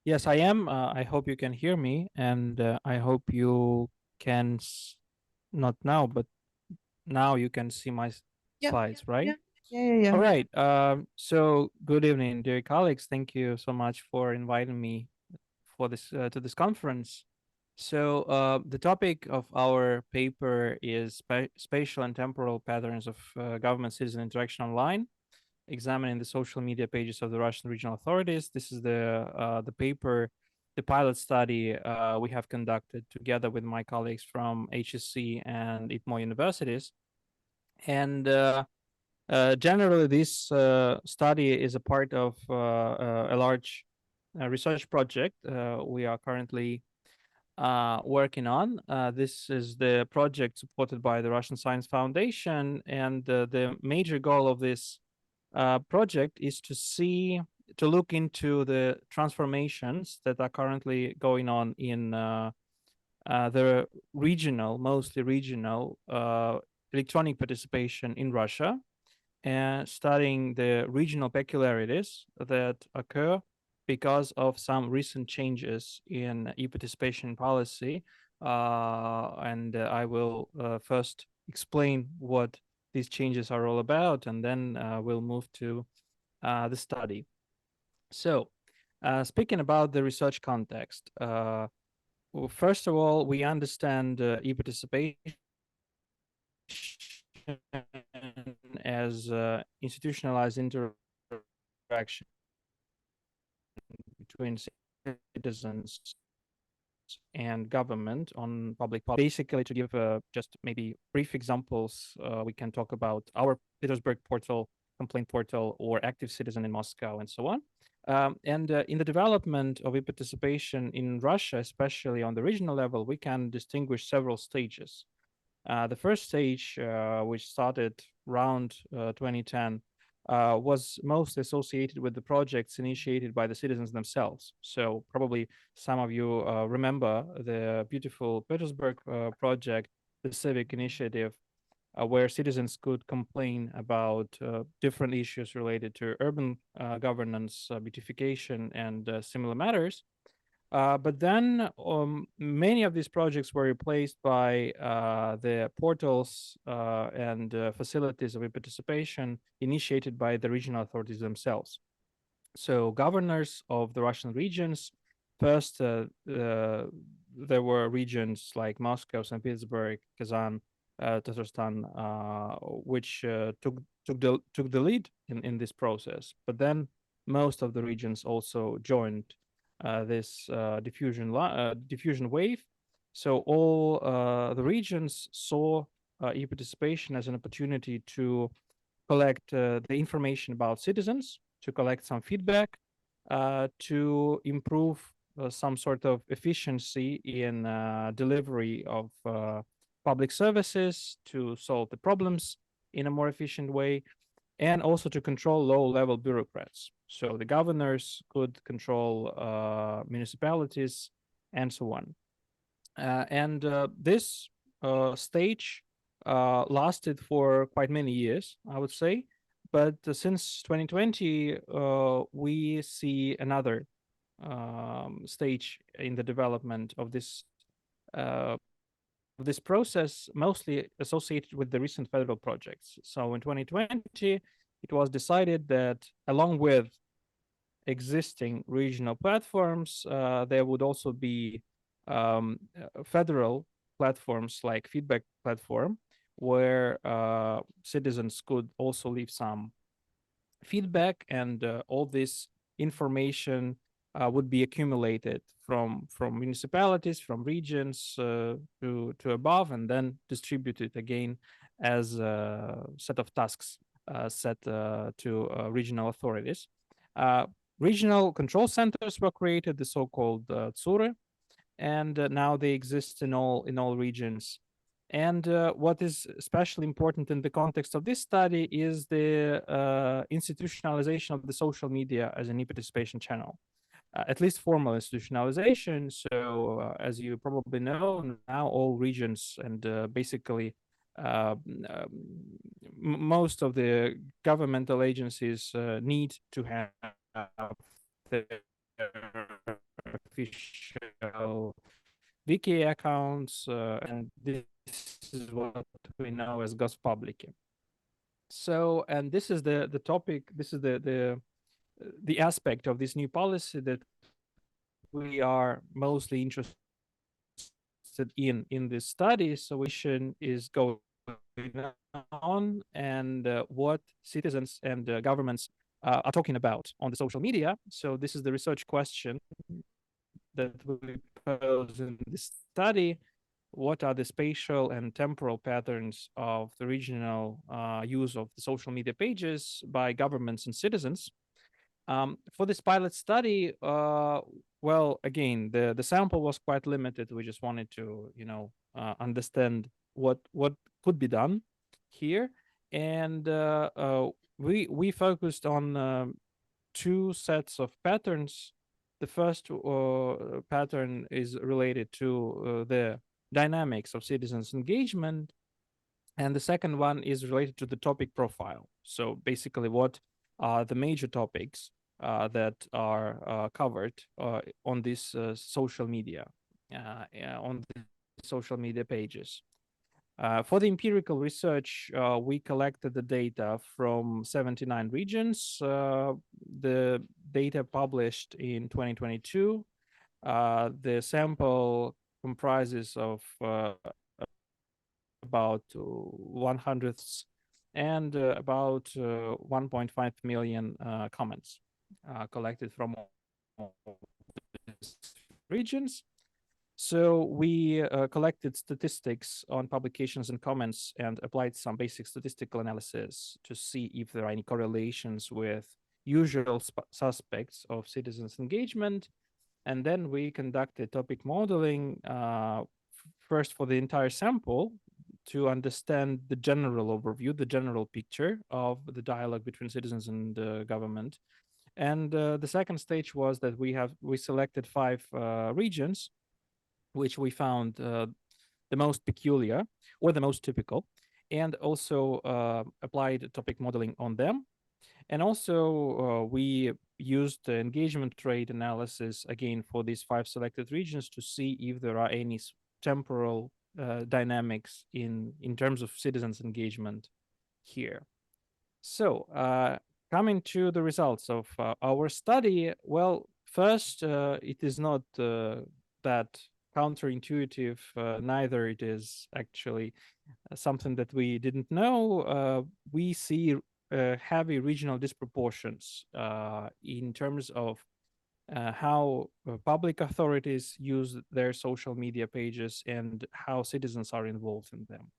Yes, I am. I hope you can hear me, and I hope you can not now, but now you can see my Yeah, slides, right? yeah, yeah. All right. So good evening, dear colleagues. Thank you so much for inviting me for this to this conference. So the topic of our paper is spatial and temporal patterns of government-citizen interaction online, examining the social media pages of the Russian regional authorities. This is the paper, the pilot study we have conducted together with my colleagues from HSC and IPMO universities. And generally, this study is a part of a large research project we are currently working on. This is the project supported by the Russian Science Foundation, and the major goal of this project is to look into the transformations that are currently going on in the regional, mostly regional, electronic participation in Russia, and studying the regional peculiarities that occur because of some recent changes in e-participation policy. And I will first explain what these changes are all about, and then we'll move to the study. So, speaking about the research context, well, first of all, we understand e-participation as institutionalized interaction between citizens and government on public policy. Basically, to give just maybe brief examples, we can talk about our Petersburg portal, complaint portal, or active citizen in Moscow, and so on. And in the development of e-participation in Russia, especially on the regional level, we can distinguish several stages. The first stage, which started around 2010, was mostly associated with the projects initiated by the citizens themselves. So probably some of you remember the beautiful Petersburg project, the civic initiative, where citizens could complain about different issues related to urban governance, beautification, and similar matters. But then many of these projects were replaced by the portals and facilities of participation initiated by the regional authorities themselves. So governors of the Russian regions, first there were regions like Moscow, St. Petersburg, Kazan, Tatarstan, which took the lead in this process. But then most of the regions also joined this diffusion wave. So all the regions saw e-participation as an opportunity to collect the information about citizens, to collect some feedback, to improve some sort of efficiency in delivery of public services, to solve the problems in a more efficient way, and also to control low-level bureaucrats. So the governors could control municipalities and so on. And this stage lasted for quite many years, I would say. But since 2020, we see another stage in the development of this process, mostly associated with the recent federal projects. So in 2020, it was decided that along with existing regional platforms, there would also be federal platforms like feedback platform, where citizens could also leave some feedback, and all this information would be accumulated from municipalities, from regions to above, and then distributed again as a set of tasks set to regional authorities. Uh, Regional control centers were created, the so-called tsure, and now they exist in all regions. And what is especially important in the context of this study is the institutionalization of the social media as an e-participation channel, at least formal institutionalization. So, as you probably know, now all regions and basically most of the governmental agencies need to have their official wiki accounts, and this is what we know as Госпублики. So, and this is the topic. This is the aspect of this new policy that we are mostly interested in this study. So, is going on, and what citizens and governments are talking about on the social media. So, this is the research question that we pose in this study. What are the spatial and temporal patterns of the regional use of the social media pages by governments and citizens? For this pilot study, well, again, the sample was quite limited. We just wanted to, understand what could be done here, and we focused on two sets of patterns. The first pattern is related to the dynamics of citizens' engagement, and the second one is related to the topic profile. So basically, what are the major topics that are covered on this social media, on the social media pages. For the empirical research, we collected the data from 79 regions. The data published in 2022. The sample comprises of about 100 and about 1.5 million comments collected from all these regions. So we collected statistics on publications and comments and applied some basic statistical analysis to see if there are any correlations with usual suspects of citizens' engagement. And then we conducted topic modeling first for the entire sample to understand the general overview, the general picture of the dialogue between citizens and government. And the second stage was that we selected 5 regions, which we found the most peculiar or the most typical, and also applied topic modeling on them. And also we used the engagement rate analysis again for these 5 selected regions to see if there are any temporal dynamics in terms of citizens' engagement here. So coming to the results of our study, well, first, it is not that counterintuitive, neither it is actually something that we didn't know. We see heavy regional disproportions in terms of how public authorities use their social media pages and how citizens are involved in them.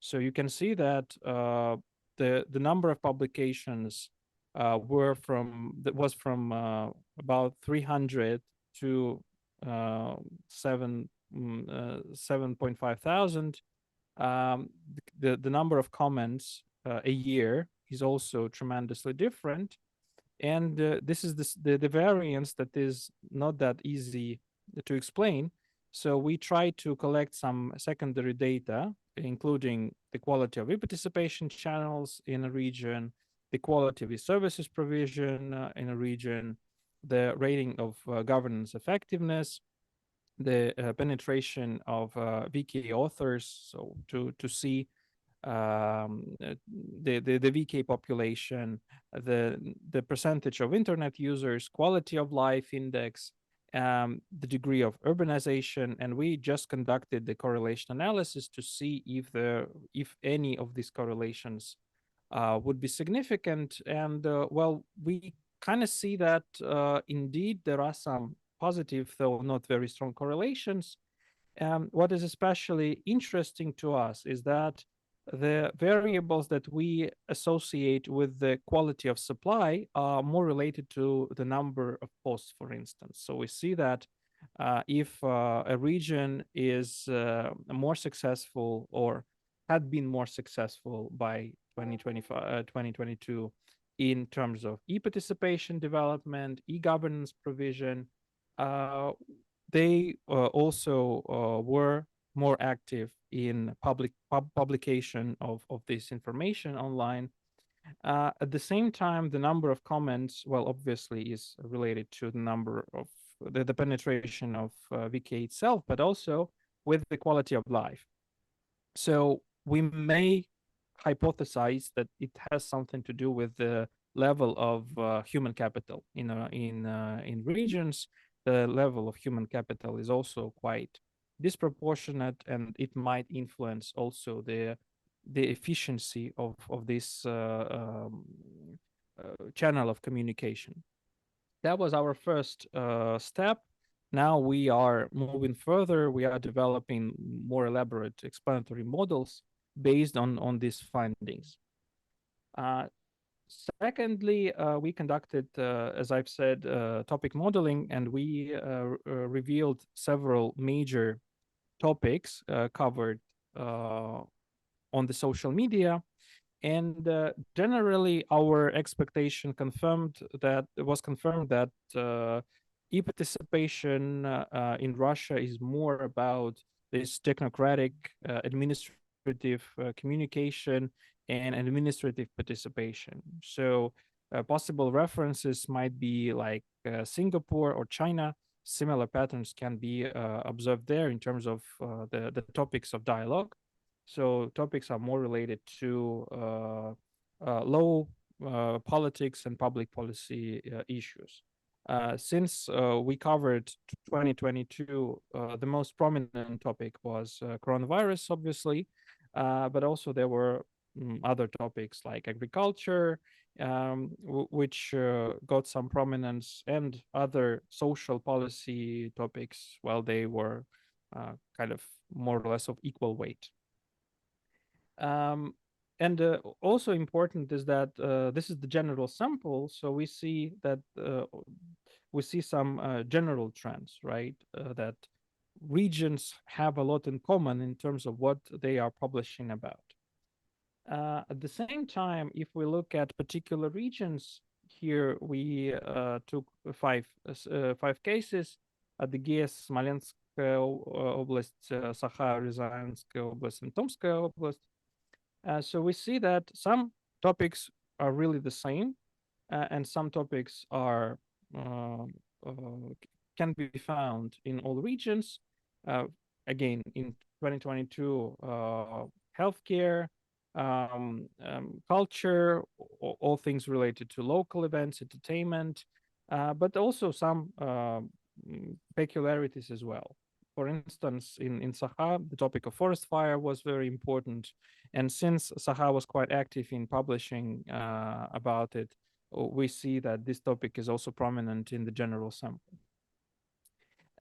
So you can see that the number of publications was from about 300 to 7.5 thousand. The number of comments a year is also tremendously different. And this is the variance that is not that easy to explain. So we try to collect some secondary data, including the quality of e-participation channels in a region, the quality of e-services provision in a region, the rating of governance effectiveness, the penetration of VK authors, so to see the VK population, the percentage of internet users, quality of life index, the degree of urbanization, and we just conducted the correlation analysis to see if any of these correlations would be significant. And well, we kind of see that indeed there are some positive, though not very strong correlations. What is especially interesting to us is that the variables that we associate with the quality of supply are more related to the number of posts, for instance. So we see that if a region is more successful or had been more successful by 2022 in terms of e-participation development, e-governance provision, they also were more active in publication of this information online. At the same time, the number of comments, well, obviously is related to the number of the penetration of VK itself, but also with the quality of life. So we may hypothesize that it has something to do with the level of human capital in regions. The level of human capital is also quite disproportionate, and it might influence also the efficiency of this channel of communication. That was our first step. Now we are moving further. We are developing more elaborate explanatory models based on these findings. Secondly, we conducted, as I've said, topic modeling, and we revealed several major topics covered on the social media. And generally, our expectation was confirmed that e-participation in Russia is more about this technocratic administrative communication and administrative participation. So possible references might be like Singapore or China. Similar patterns can be observed there in terms of the topics of dialogue. So topics are more related to low politics and public policy issues. Since we covered 2022, the most prominent topic was coronavirus, obviously, but also there were other topics like agriculture, which got some prominence, and other social policy topics, while they were kind of more or less of equal weight. And also important is that this is the general sample, so we see that we see some general trends, right? That regions have a lot in common in terms of what they are publishing about. At the same time, if we look at particular regions, here we took five cases: Адыгея, Smolenskaya область, Sakha, Rязанская область, and Tomskaya область. So we see that some topics are really the same, and some topics are can be found in all regions. Again, in 2022, healthcare, culture, all things related to local events, entertainment, but also some peculiarities as well. For instance, in Sakha, the topic of forest fire was very important. And since Sakha was quite active in publishing about it, we see that this topic is also prominent in the general sample.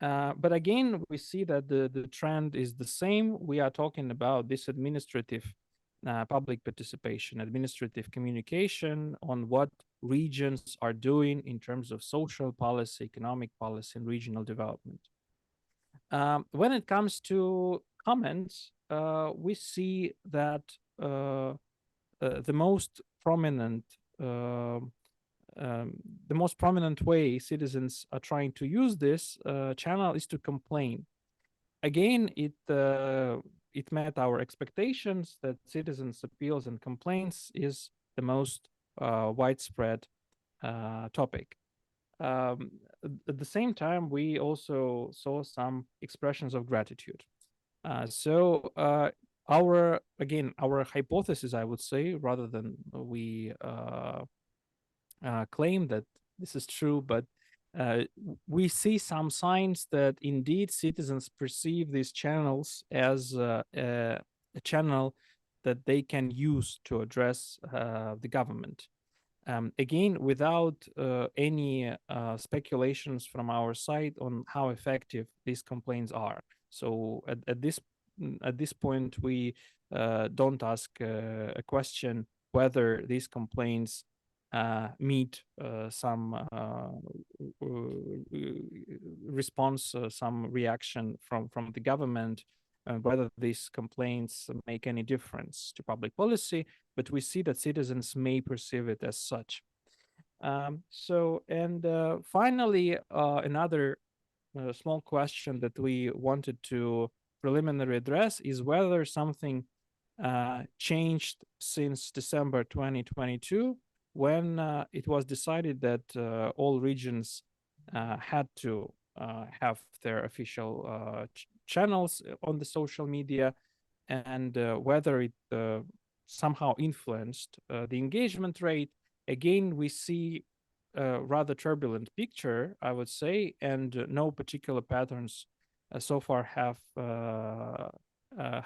But again, we see that the trend is the same. We are talking about this administrative public participation, administrative communication on what regions are doing in terms of social policy, economic policy, and regional development. When it comes to comments, we see that the most prominent way citizens are trying to use this channel is to complain. Again, it met our expectations that citizens' appeals and complaints is the most widespread topic. At the same time, we also saw some expressions of gratitude. So our hypothesis, I would say, rather than we claim that this is true, but we see some signs that indeed citizens perceive these channels as a channel that they can use to address the government. Again, without any speculations from our side on how effective these complaints are. So at this point, we don't ask a question whether these complaints meet some response, some reaction from the government, whether these complaints make any difference to public policy, but we see that citizens may perceive it as such. Finally, another small question that we wanted to preliminarily address is whether something changed since December 2022, when it was decided that all regions had to have their official channels on the social media, and whether it somehow influenced the engagement rate. Again, we see a rather turbulent picture, I would say, and no particular patterns so far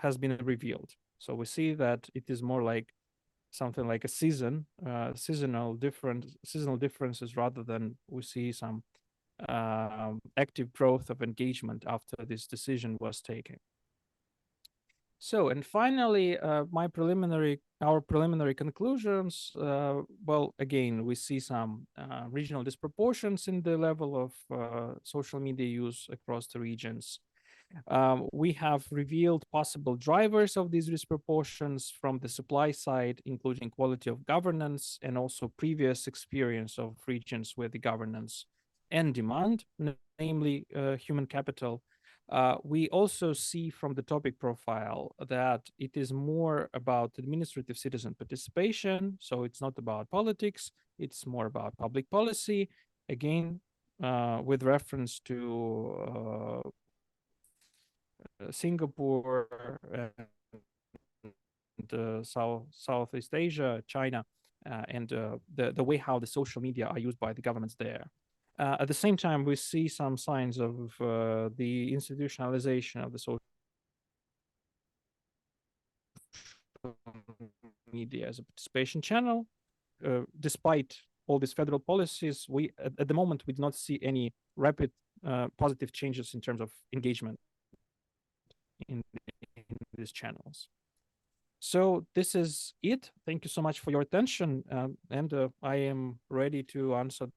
has been revealed. So we see that it is more like something like a seasonal differences, rather than we see some active growth of engagement after this decision was taken. So, and finally, our preliminary conclusions. Well, again, we see some regional disproportions in the level of social media use across the regions. We have revealed possible drivers of these disproportions from the supply side, including quality of governance and also previous experience of regions with the governance and demand, namely human capital. We also see from the topic profile that it is more about administrative citizen participation. So it's not about politics, it's more about public policy. Again, with reference to Singapore and Southeast Asia, China, and the way how the social media are used by the governments there. At the same time, we see some signs of the institutionalization of the social media as a participation channel. Despite all these federal policies, we at the moment we do not see any rapid positive changes in terms of engagement in these channels. So this is it. Thank you so much for your attention, and I am ready to answer